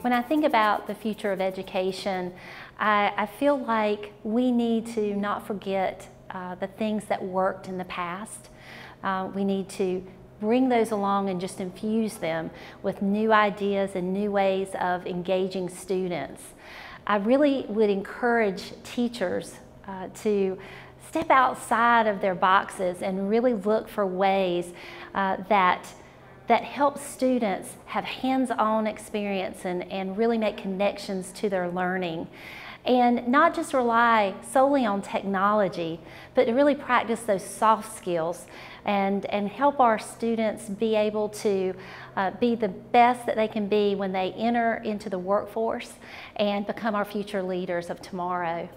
When I think about the future of education, I feel like we need to not forget the things that worked in the past. We need to bring those along and just infuse them with new ideas and new ways of engaging students. I really would encourage teachers to step outside of their boxes and really look for ways that help students have hands-on experience and really make connections to their learning. And not just rely solely on technology, but to really practice those soft skills and help our students be able to be the best that they can be when they enter into the workforce and become our future leaders of tomorrow.